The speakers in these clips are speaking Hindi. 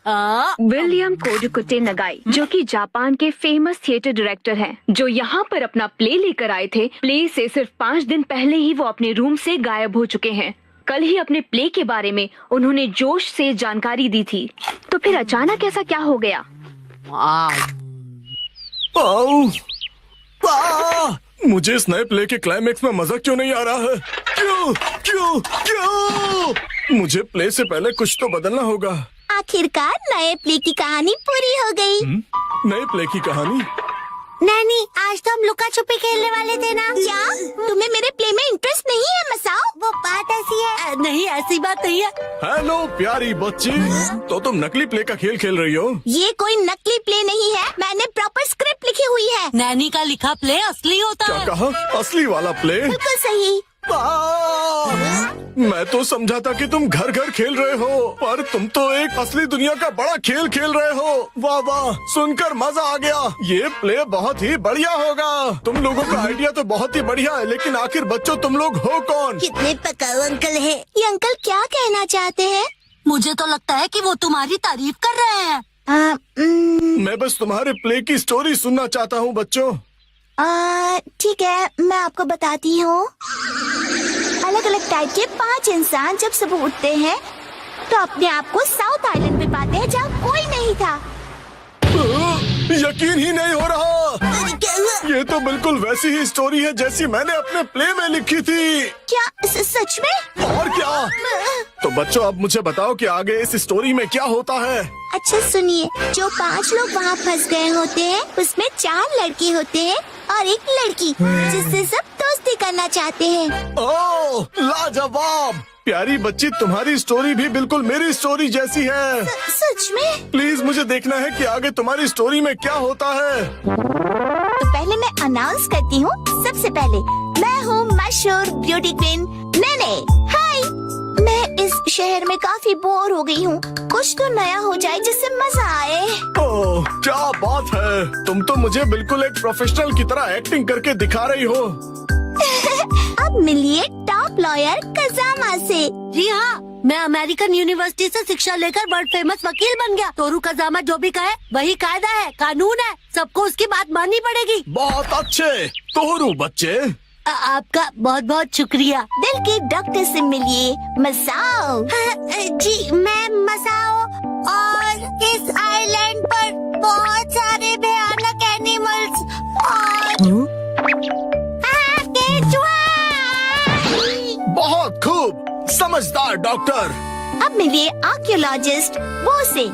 विलियम कोडुकुटे नगाई, जो कि जापान के फेमस थिएटर डायरेक्टर हैं, जो यहाँ पर अपना प्ले लेकर आए थे। प्ले से सिर्फ 5 दिन पहले ही वो अपने रूम से गायब हो चुके हैं। कल ही अपने प्ले के बारे में उन्होंने जोश से जानकारी दी थी, तो फिर अचानक ऐसा क्या हो गया? मुझे इस नए प्ले के क्लाइमेक्स में मजा क्यों नहीं आ रहा है? क्यों क्यों क्यों? मुझे प्ले से पहले कुछ तो बदलना होगा। आखिरकार नए प्ले की कहानी पूरी हो गई। नए प्ले की कहानी? नानी, आज तो हम लुका छुपी खेलने वाले थे ना। क्या तुम्हें मेरे प्ले में इंटरेस्ट नहीं है मसाओ? वो बात ऐसी है। नहीं, ऐसी बात नहीं है। हेलो प्यारी बच्ची, तो तुम नकली प्ले का खेल खेल रही हो? ये कोई नकली प्ले नहीं है, मैंने प्रॉपर स्क्रिप्ट लिखी हुई है। नैनी का लिखा प्ले असली होता क्या है। कहा? असली वाला प्ले? बिल्कुल सही। मैं तो समझा था कि तुम घर घर खेल रहे हो, पर तुम तो एक असली दुनिया का बड़ा खेल खेल रहे हो। वाह वाह, सुनकर मजा आ गया। ये प्ले बहुत ही बढ़िया होगा। तुम लोगों का आइडिया तो बहुत ही बढ़िया है, लेकिन आखिर बच्चों तुम लोग हो कौन? कितने पकाऊ अंकल है। ये अंकल क्या कहना चाहते हैं? मुझे तो लगता है कि वो तुम्हारी तारीफ कर रहे हैं। मैं बस तुम्हारे प्ले की स्टोरी सुनना चाहता हूँ बच्चों। ठीक है, मैं आपको बताती हूँ। अलग अलग टाइप के 5 इंसान जब सुबह उठते हैं तो अपने आप को साउथ आइलैंड पे पाते हैं जहाँ कोई नहीं था। यकीन ही नहीं हो रहा। ये तो बिल्कुल वैसी ही स्टोरी है जैसी मैंने अपने प्ले में लिखी थी। क्या सच में? और क्या? तो बच्चों, अब मुझे बताओ कि आगे इस स्टोरी में क्या होता है। अच्छा सुनिए, जो 5 लोग वहाँ फंस गए होते हैं उसमें 4 लड़के होते हैं और 1 लड़की, जिससे सब दोस्ती करना चाहते हैं। ओह लाजवाब! प्यारी बच्ची, तुम्हारी स्टोरी भी बिल्कुल मेरी स्टोरी जैसी है। सच में? प्लीज मुझे देखना है कि आगे तुम्हारी स्टोरी में क्या होता है। तो पहले मैं अनाउंस करती हूँ। सबसे पहले मैं हूँ मशहूर ब्यूटी क्वीन नेने। हाय, मैं इस शहर में काफी बोर हो गई हूँ। कुछ तो नया हो जाए जिससे मजा आए। ओह क्या बात है, तुम तो मुझे बिल्कुल एक प्रोफेशनल की तरह एक्टिंग करके दिखा रही हो। अब मिलिए टॉप लॉयर कजामा से। जी हाँ, मैं अमेरिकन यूनिवर्सिटी से शिक्षा लेकर वर्ल्ड फेमस वकील बन गया। तोरू कजामा जो भी कहे वही कायदा है, कानून है, सबको उसकी बात माननी पड़ेगी। बहुत अच्छे तोरू बच्चे। आपका बहुत बहुत शुक्रिया। दिल के डॉक्टर से मिलिए मसाओ। जी, मैं मसाओ, और इस आइलैंड पर बहुत सारे भयानक एनिमल्स और बहुत खूब, समझदार डॉक्टर। अब मिलिए आर्कियोलॉजिस्ट वो से।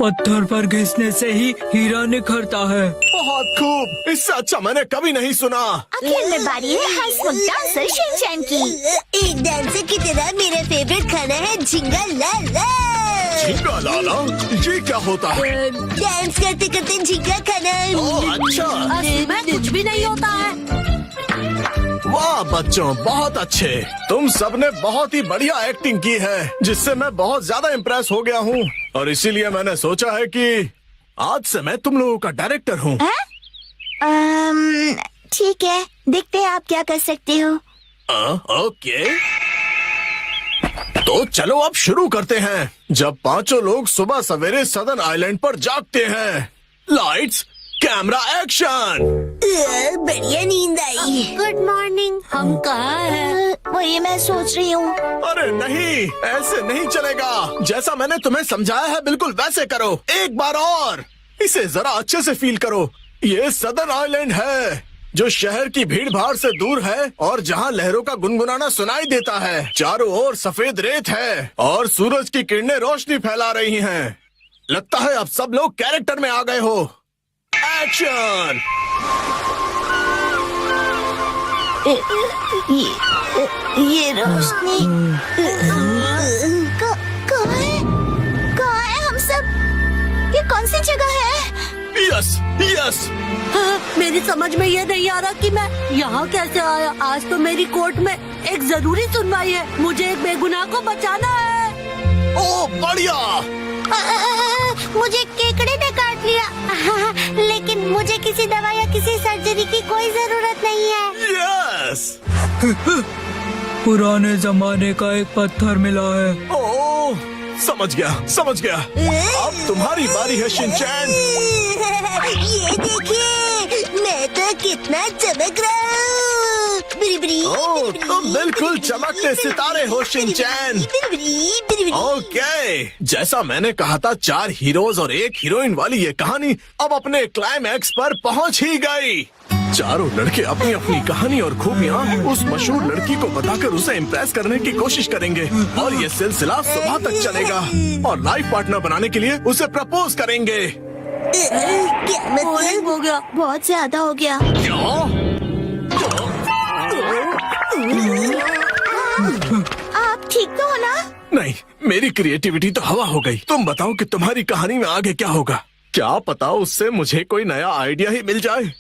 पत्थर पर घिसने से ही हीरा निखरता है। बहुत खूब, इससे अच्छा मैंने कभी नहीं सुना। आखिर में बारी है हंसमुख डांसर शिनचैन की। एक डांसर की तरह मेरा फेवरेट खाना है झिंगा लाला। झींगा लाला, ये क्या होता है? डांस करते करते झिंगा खाना। ओह अच्छा। असली में कुछ भी नहीं होता है। वाह बच्चों, बहुत अच्छे। तुम सबने बहुत ही बढ़िया एक्टिंग की है, जिससे मैं बहुत ज्यादा इम्प्रेस हो गया हूँ, और इसीलिए मैंने सोचा है कि आज से मैं तुम लोगों का डायरेक्टर हूँ। ठीक है, देखते हैं आप क्या कर सकते हो। ओके, तो चलो अब शुरू करते हैं। जब 5 लोग सुबह सवेरे सदर्न आइलैंड पर जागते हैं। Lights, camera, action. बढ़िया नींद आई। Good morning. हम कहाँ हैं? वही मैं सोच रही हूँ। अरे नहीं, ऐसे नहीं चलेगा। जैसा मैंने तुम्हें समझाया है बिल्कुल वैसे करो। एक बार और, इसे जरा अच्छे से फील करो। ये सदर्न आइलैंड है, जो शहर की भीड़ भाड़ से दूर है और जहाँ लहरों का गुनगुनाना सुनाई देता है। चारों ओर सफेद रेत है और सूरज की किरणें रोशनी फैला रही हैं। लगता है अब सब लोग कैरेक्टर में आ गए हो। एक्शन। ये रोशनी कहाँ है हम सब? ये कौन सी जगह है? Yes yes. मेरी समझ में ये नहीं आ रहा कि मैं यहाँ कैसे आया। आज तो मेरी कोर्ट में एक जरूरी सुनवाई है। मुझे एक बेगुनाह को बचाना है। ओ बढ़िया। मुझे केकड़े ने काट लिया। लेकिन मुझे किसी दवा या किसी सर्जरी की कोई जरूरत नहीं है। यस। पुराने जमाने का एक पत्थर मिला है। ओह समझ गया। अब तुम्हारी बारी है शिनचैन। ये देखिए, मैं तो कितना चमक रहा हूँ। ओह, तुम बिल्कुल चमकते सितारे हो शिनचैन। ओके, जैसा मैंने कहा था 4 हीरोज और 1 हीरोइन वाली ये कहानी अब अपने क्लाइमैक्स पर पहुंच ही गई। चारों लड़के अपनी अपनी कहानी और खूबियाँ उस मशहूर लड़की को बताकर उसे इम्प्रेस करने की कोशिश करेंगे और ये सिलसिला सुबह तक चलेगा और लाइफ पार्टनर बनाने के लिए उसे प्रपोज करेंगे। क्या मतलब? हो गया। बहुत ज्यादा हो गया। आप ठीक तो हो ना? नहीं, मेरी क्रिएटिविटी तो हवा हो गई। तुम बताओ कि तुम्हारी कहानी में आगे क्या होगा? क्या पता उससे मुझे कोई नया आइडिया ही मिल जाए।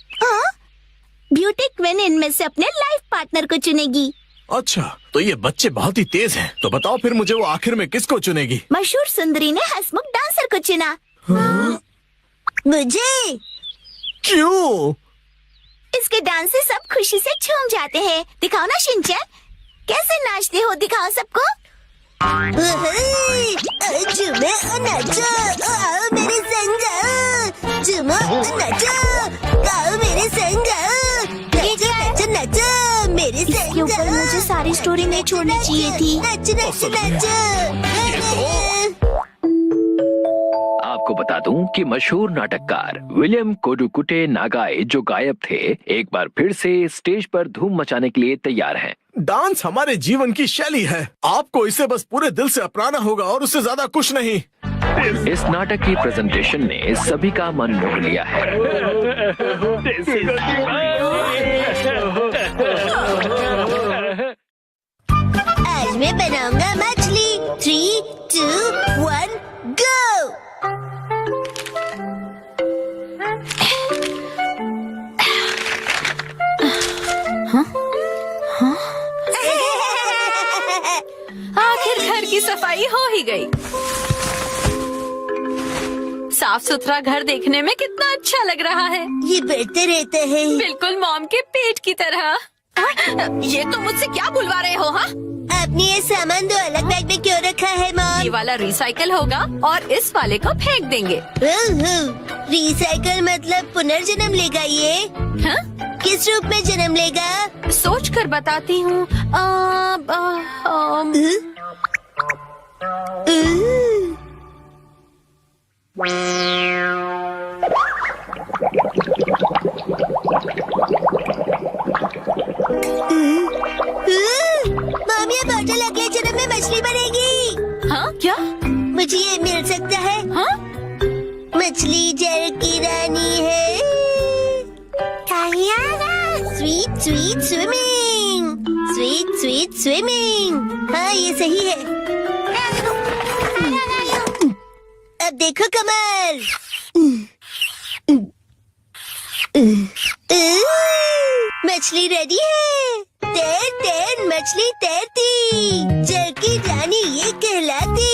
ब्यूटी क्वीन इनमें से अपने लाइफ पार्टनर को चुनेगी। अच्छा, तो ये बच्चे बहुत ही तेज हैं। तो बताओ फिर मुझे वो आखिर में किसको चुनेगी? मशहूर सुंदरी ने हंसमुख डांसर को चुना। मुझे क्यों? इसके डांस से सब खुशी से झूम जाते हैं। दिखाओ ना शिनचैन, कैसे नाचते हो, दिखाओ सबको। झूमो और नाचो, आओ मेरे संग गाओ। झूमो और नाचो, गाओ मेरे संग गाओ। नाचो नाचो नाचो मेरे संग। इसके ऊपर मुझे सारी स्टोरी नहीं छोड़नी चाहिए थी। नाचो नाचो नाचो। आपको बता दूं कि मशहूर नाटककार विलियम कोडुकुटे नागाई जो गायब थे, एक बार फिर से स्टेज पर धूम मचाने के लिए तैयार हैं। डांस हमारे जीवन की शैली है। आपको इसे बस पूरे दिल से अपनाना होगा और उससे ज्यादा कुछ नहीं। इस नाटक की प्रेजेंटेशन ने सभी का मन मोह लिया है। आज मैं बनाऊंगा मछली। 3, 2, 1, गो। आखिर घर की सफाई हो ही गई। साफ सुथरा घर देखने में कितना अच्छा लग रहा है। ये बढ़ते रहता है। बिल्कुल मॉम के पेट की तरह। ये तुम मुझसे क्या बुलवा रहे हो? हाँ, आपने ये सामान 2 अलग बैग में क्यों रखा है मॉम? ये वाला रिसाइकल होगा और इस वाले को फेंक देंगे। रिसाइकल मतलब पुनर्जन्म लेगा ये? हाँ? किस रूप में जन्म लेगा? सोच कर बताती हूँ। मॉम, ये बॉटल अगले जन्म में मछली बनेगी। हाँ क्या? मुझे ये मिल सकता है? हाँ? मछली जल की रानी है। Sweet sweet swimming, sweet sweet swimming. हाँ, ये सही है। अब देखो कमल। मछली रेडी है। तैर तैर मछली तैरती, जल की रानी ये कहलाती।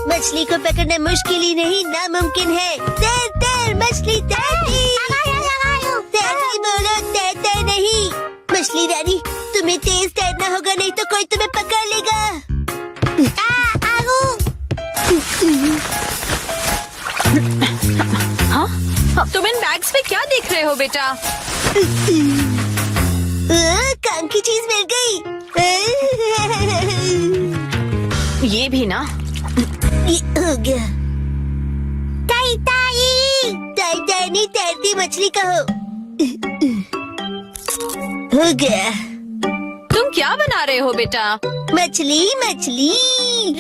मछली को पकड़ना मुश्किल ही नहीं, नामुमकिन है। तैर तैर मछली तैरती। तैरती बोलो, तैरते नहीं। मछली रानी, तुम्हें तेज तैरना होगा, नहीं तो कोई तुम्हें पकड़ लेगा। हाँ? तुम इन बैग्स में क्या देख रहे हो बेटा? काम की चीज मिल गई। ये भी ना। ये हो गया। ताई ताई, ताई ताई नहीं, तैरती मछली कहो। हो गया। तुम क्या बना रहे हो बेटा? मछली मछली,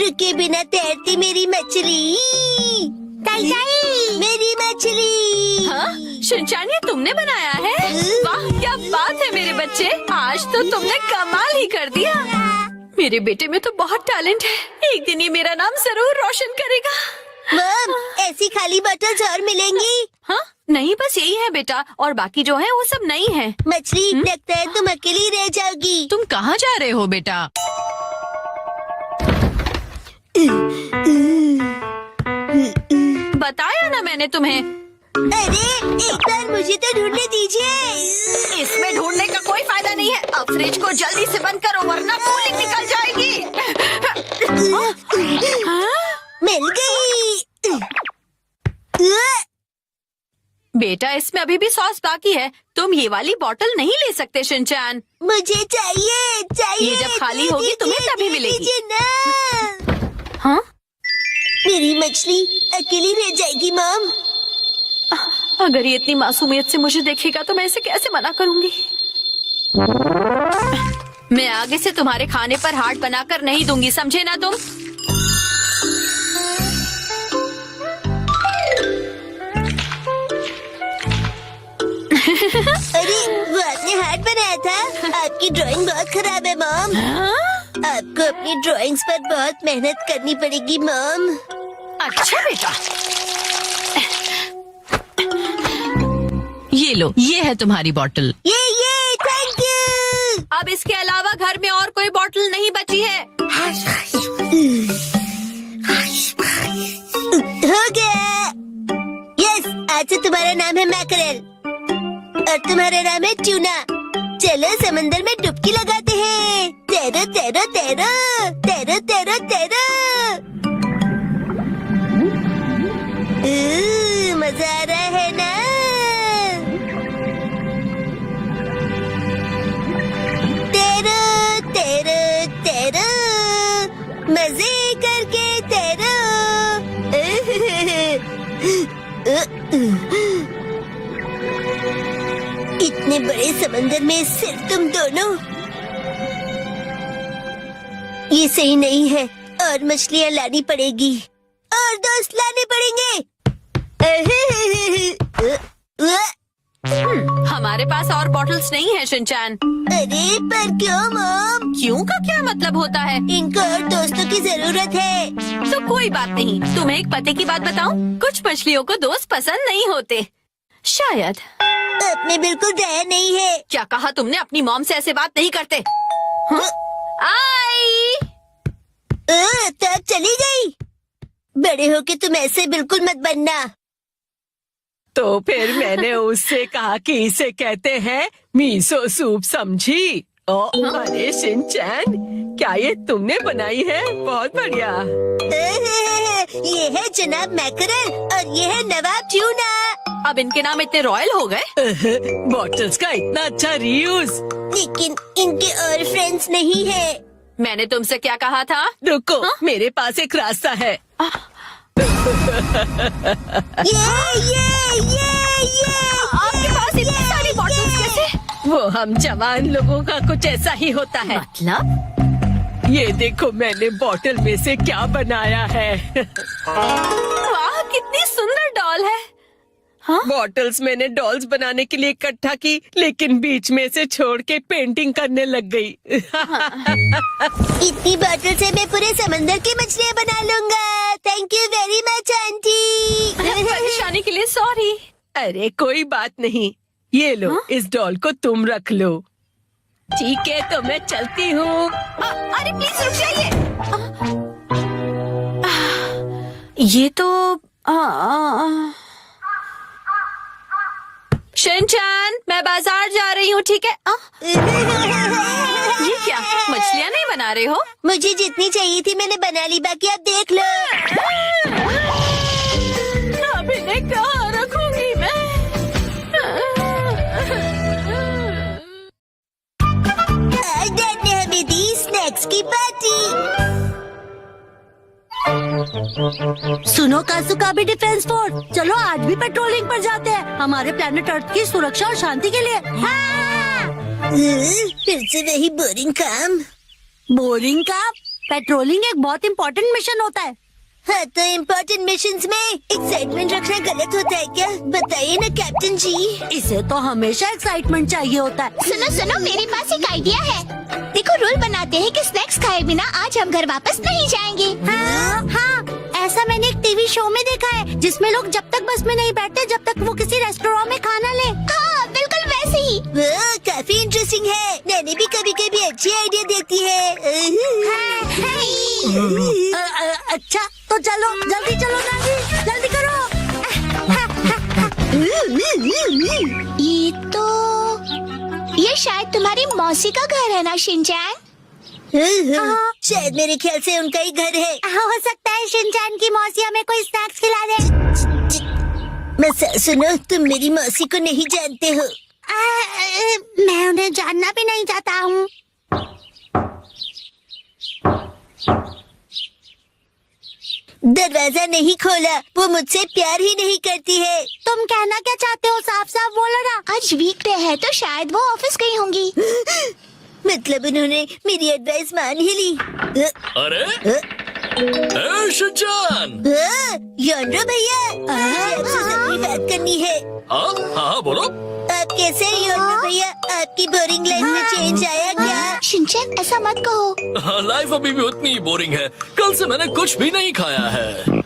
रुके बिना तैरती मेरी मछली। ताई ताई, मेरी मछली। हाँ? शिनचैन, ये तुमने बनाया है? वाह, क्या बात है मेरे बच्चे, आज तो तुमने कमाल ही कर दिया। मेरे बेटे में तो बहुत टैलेंट है, एक दिन ये मेरा नाम जरूर रोशन करेगा। मॉम, ऐसी खाली बॉटल्स और मिलेंगी? हाँ? नहीं, बस यही है बेटा, और बाकी जो है वो सब नई है। मछली, लगता है तुम अकेली रह जाओगी। तुम कहाँ जा रहे हो बेटा? बताया ना मैंने तुम्हें। अरे एक बार मुझे तो ढूंढने दीजिए। इसमें ढूंढने का कोई फायदा नहीं है। अब फ्रिज को जल्दी से बंद करो वरना कूलिंग निकल जाएगी। मिल गई। बेटा इसमें अभी भी सॉस बाकी है। तुम ये वाली बोतल नहीं ले सकते शिनचैन। मुझे चाहिए चाहिए। ये जब खाली होगी तुम्हें तभी मिलेगी। दीजिए ना। हाँ मेरी मछली अकेली रह जाएगी मॉम। अगर ये इतनी मासूमियत से मुझे देखेगा तो मैं इसे कैसे मना करूंगी। मैं आगे से तुम्हारे खाने पर हार्ट बनाकर नहीं दूंगी, समझे ना तुम। अरे वो आपने हार्ट बनाया था। आपकी ड्राइंग बहुत खराब है मॉम। आपको अपनी ड्राइंग्स पर बहुत मेहनत करनी पड़ेगी मॉम। अच्छा बेटा, ये लो, ये है तुम्हारी बोतल। ये थैंक यू। अब इसके अलावा घर में और कोई बोतल नहीं बची है। हो गया। यस, आज से तुम्हारा नाम है मैकरेल और तुम्हारा नाम है ट्यूना। चलो समंदर में डुबकी लगाते हैं। तैरो तैरो तैरो तैरो तैरो तैरो। मजा आ रहा है ना? तैरो तैरो तैरो, मजे करके तैरो। इतने बड़े समंदर में सिर्फ तुम दोनों, ये सही नहीं है। और मछलियाँ लानी पड़ेगी और दोस्त लाने पड़ेंगे। हमारे पास और बॉटल्स नहीं है शिनचैन। अरे पर क्यों मॉम? क्यों का क्या मतलब होता है? इनको और दोस्तों की जरूरत है। तो कोई बात नहीं। तुम्हें एक पते की बात बताऊं? कुछ मछलियों को दोस्त पसंद नहीं होते शायद। अब में बिल्कुल दया नहीं है। क्या कहा तुमने? अपनी मॉम से ऐसे बात नहीं करते। हाँ? आई तो अब चली गई। बड़े होके तुम ऐसे बिल्कुल मत बनना। तो फिर मैंने उससे कहा कि इसे कहते हैं मीसो सूप, समझी? अरे शिनचैन, क्या ये तुमने बनाई है? बहुत बढ़िया। ये है जनाब मैकरेल और ये है नवाब ट्यूना। अब इनके नाम इतने रॉयल हो गए। बॉटल्स का इतना अच्छा रीयूज। लेकिन इनके और फ्रेंड्स नहीं है। मैंने तुमसे क्या कहा था? रुको, मेरे पास एक रास्ता है। ये आपके पास इतनी सारी बॉटल्स कैसे? वो हम जवान लोगों का कुछ ऐसा ही होता है। मतलब? ये देखो मैंने बॉटल में से क्या बनाया है। वाह, कितनी सुंदर डॉल है। हाँ? बॉटल्स मैंने डॉल्स बनाने के लिए इकट्ठा की, लेकिन बीच में से छोड़ के पेंटिंग करने लग गई। इतनी बॉटल से मैं पूरे समंदर की मछलियाँ बना लूंगा। Thank you very much aunty. परेशानी के लिए सॉरी। अरे कोई बात नहीं, ये लो। इस डॉल को तुम रख लो। ठीक है, तो मैं चलती हूँ। अरे प्लीज रुक जाइए। ये तो शिनचैन, मैं बाजार जा रही हूँ, ठीक है? ये क्या, मछलियाँ नहीं बना रहे हो? मुझे जितनी चाहिए थी मैंने बना ली, बाकी आप देख लो। अब इन्हें कहाँ रखूंगी मैं? आज डैड ने हमें दी स्नैक्स की पार्टी। सुनो काजुका भी डिफेंस फोर्स, चलो आज भी पेट्रोलिंग पर जाते हैं, हमारे प्लेनेट अर्थ की सुरक्षा और शांति के लिए। हाँ! फिर से वही बोरिंग काम। बोरिंग का? पेट्रोलिंग एक बहुत इम्पोर्टेंट मिशन होता है। हाँ, तो इम्पोर्टेंट मिशंस में एक्साइटमेंट रखना गलत होता है क्या? बताइए ना कैप्टन जी। इसे तो हमेशा एक्साइटमेंट चाहिए होता है। सुनो सुनो, मेरे पास एक आइडिया है। देखो, रूल बनाते हैं कि स्नैक्स खाए बिना आज हम घर वापस नहीं जाएंगे। हाँ, ऐसा मैंने एक टीवी शो में देखा है, जिसमें लोग जब तक बस में नहीं बैठते जब तक वो किसी रेस्टोरेंट में खाना ले। हाँ, बिल्कुल वैसे ही। काफी इंटरेस्टिंग है। नैनी भी कभी कभी अच्छी आइडिया देती है। अच्छा, तो चलो, जल्दी चलो नानी, जल्दी करो। ये शायद तुम्हारी मौसी का घर है ना शिनचैन? शायद मेरे ख्याल से उनका ही घर है। हो सकता है शिनचैन की मौसी हमें कोई स्नैक्स खिला दे। मैं सुनो, तुम मेरी मौसी को नहीं जानते हो। मैं उन्हें जानना भी नहीं चाहता हूँ। दरवाजा नहीं खोला, वो मुझसे प्यार ही नहीं करती है। तुम कहना क्या चाहते हो? साफ साफ बोलो ना। आज वीकडे है तो शायद वो ऑफिस गई होंगी। मतलब उन्होंने मेरी एडवाइस मान ही ली। अरे ए, शिनचैन। योनरो भैया, मुझे आपसे जरूरी बात करनी है। हाँ हाँ बोलो। आप कैसे हैं योनरो भैया? आपकी बोरिंग लाइफ में चेंज आया क्या? शिनचैन ऐसा मत कहो। लाइफ अभी भी उतनी ही बोरिंग है। कल से मैंने कुछ भी नहीं खाया है।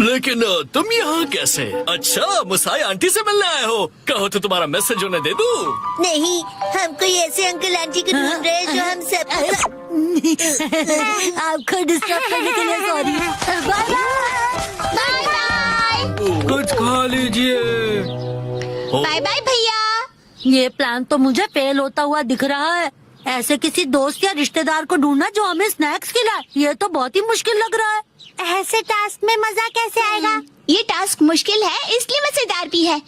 लेकिन तुम यहाँ कैसे? अच्छा, मुसाई आंटी से मिलने आए हो। कहो तो तुम्हारा मैसेज उन्हें दे दूँ? नहीं, हम कोई ऐसे अंकल आंटी को ढूंढ रहे हैं जो हम सब आपको डिस्टर्ब करने के लिए सॉरी। Bye bye. कुछ खा लीजिए। बाय बाय भैया। ये प्लान तो मुझे फेल होता हुआ दिख रहा है। ऐसे किसी दोस्त या रिश्तेदार को ढूंढना जो हमें स्नैक्स खिलाए, ये तो बहुत ही मुश्किल लग रहा है। ऐसे टास्क में मजा कैसे आएगा? ये टास्क मुश्किल है इसलिए मजेदार भी है।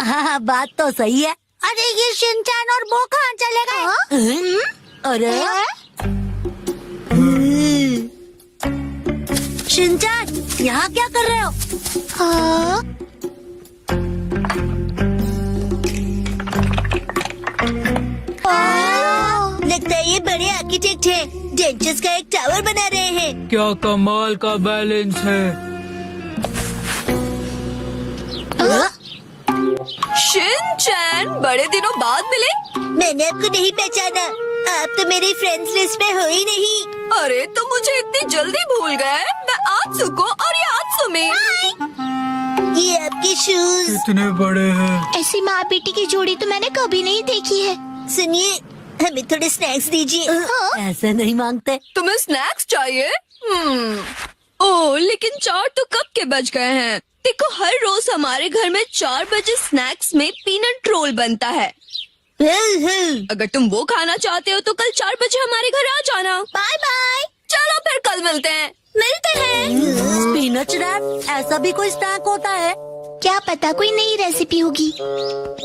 हाँ, बात तो सही है। अरे ये शिनचैन और वो कहाँ चले गए? अरे शिनचैन, यहाँ क्या कर रहे हो? हाँ? लगता है ये बड़े आर्किटेक्ट हैं। डेंचर्स का एक टावर बना रहे हैं। क्या कमाल का बैलेंस है। शिनचैन, बड़े दिनों बाद मिले। मैंने आपको नहीं पहचाना। आप तो मेरी फ्रेंड्स लिस्ट में हो ही नहीं। अरे तो मुझे इतनी जल्दी भूल गए। मैं आत्सु को और ये आत्सु में। ये आपके शूज। इतने बड़े हैं। ऐसी माँ बेटी की जोड़ी तो मैंने कभी नहीं देखी है। सुनिए, हमें थोड़े स्नैक्स दीजिए। ऐसे नहीं मांगते। तुम्हें स्नैक्स चाहिए? ओह, लेकिन 4 तो कब के बज गए हैं। देखो, हर रोज हमारे घर में 4 बजे स्नैक्स में पीनट रोल बनता है। अगर तुम वो खाना चाहते हो तो कल 4 बजे हमारे घर आ जाना। Bye bye. चलो फिर कल मिलते हैं। मिलते हैं। पीनट रैप, ऐसा भी कोई स्नैक होता है? क्या पता कोई नई रेसिपी होगी।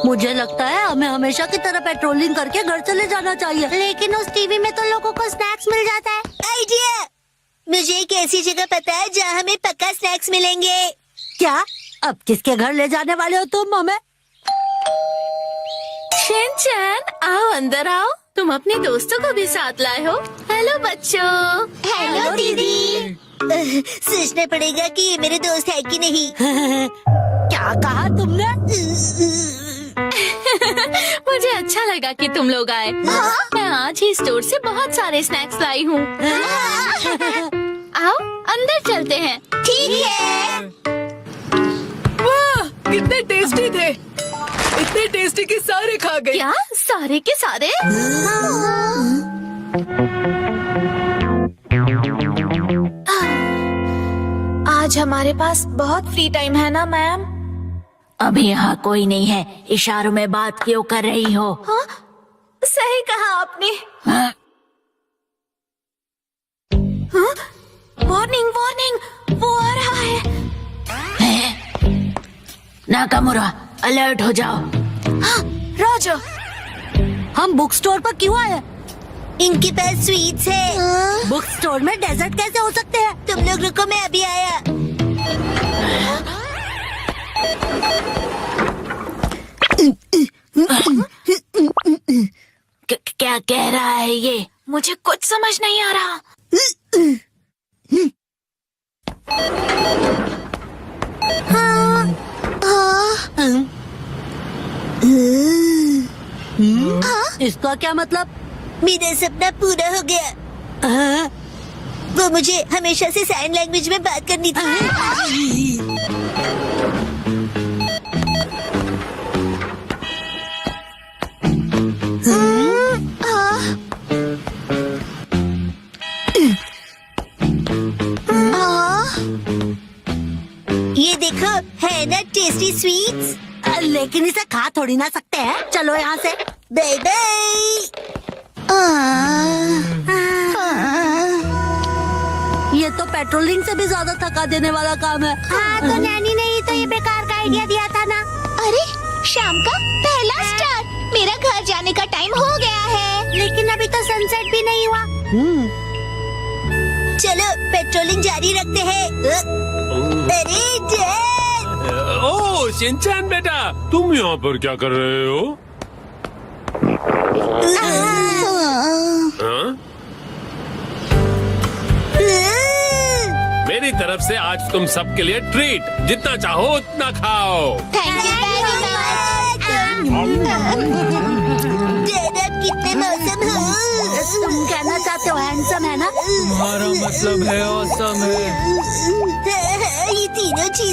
मुझे लगता है हमें हमेशा की तरह पेट्रोलिंग करके घर चले जाना चाहिए। लेकिन उस टीवी में तो लोगों को स्नैक्स मिल जाता है। आइडिया! मुझे एक ऐसी जगह पता है जहाँ हमें पक्का स्नैक्स मिलेंगे। क्या? अब किसके घर ले जाने वाले हो तुम हमें? शिनचैन, आओ अंदर आओ। तुम अपने दोस्तों को भी साथ लाए हो। हेलो बच्चों। हेलो दीदी। सोचना पड़ेगा कि ये मेरे दोस्त है कि नहीं। क्या कहा तुमने? मुझे अच्छा लगा कि तुम लोग आए। मैं आज ही स्टोर से बहुत सारे स्नैक्स लाई हूँ। आओ अंदर चलते हैं। ठीक है। वाह, कितने टेस्टी थे। इतने टेस्टी कि सारे खा गए। क्या सारे के सारे? आज हमारे पास बहुत फ्री टाइम है ना मैम? अभी यहाँ कोई नहीं है। इशारों में बात क्यों कर रही हो? हाँ? सही कहा आपने। हाँ? वार्निंग वार्निंग, वो आ रहा है। नाकामुरा, अलर्ट हो जाओ। हाँ, रॉजर। हम बुक स्टोर पर क्यों आए? इनके पास स्वीट्स है। बुक स्टोर में डेजर्ट कैसे हो सकते हैं? तुम लोग रुको, मैं अभी आया। क्या कह रहा है ये? मुझे कुछ समझ नहीं आ रहा। इसका क्या मतलब? मेरा सपना पूरा हो गया। वो मुझे हमेशा से साइन लैंग्वेज में बात करनी थी। Tasty sweets. लेकिन इसे खा थोड़ी ना सकते हैं। चलो यहाँ से, बाय बाय। ये तो पेट्रोलिंग से भी ज्यादा थका देने वाला काम है। हाँ, तो नैनी ने ही तो ये बेकार का आइडिया दिया था ना। अरे शाम का पहला स्टार्ट। मेरा घर जाने का टाइम हो गया है। लेकिन अभी तो सनसेट भी नहीं हुआ। चलो पेट्रोलिंग जारी रखते हैं। अरे डैड! ओह शिनचैन बेटा, तुम यहाँ पर क्या कर रहे हो? हाँ? मेरी तरफ से आज तुम सबके लिए ट्रीट, जितना चाहो उतना खाओ। Thank you very much. Dad आप कितने मौसम हो? तुम कहना चाहते हो हैंडसम है ना? तुम्हारा मतलब है ऑसम है। ये तीनों चीज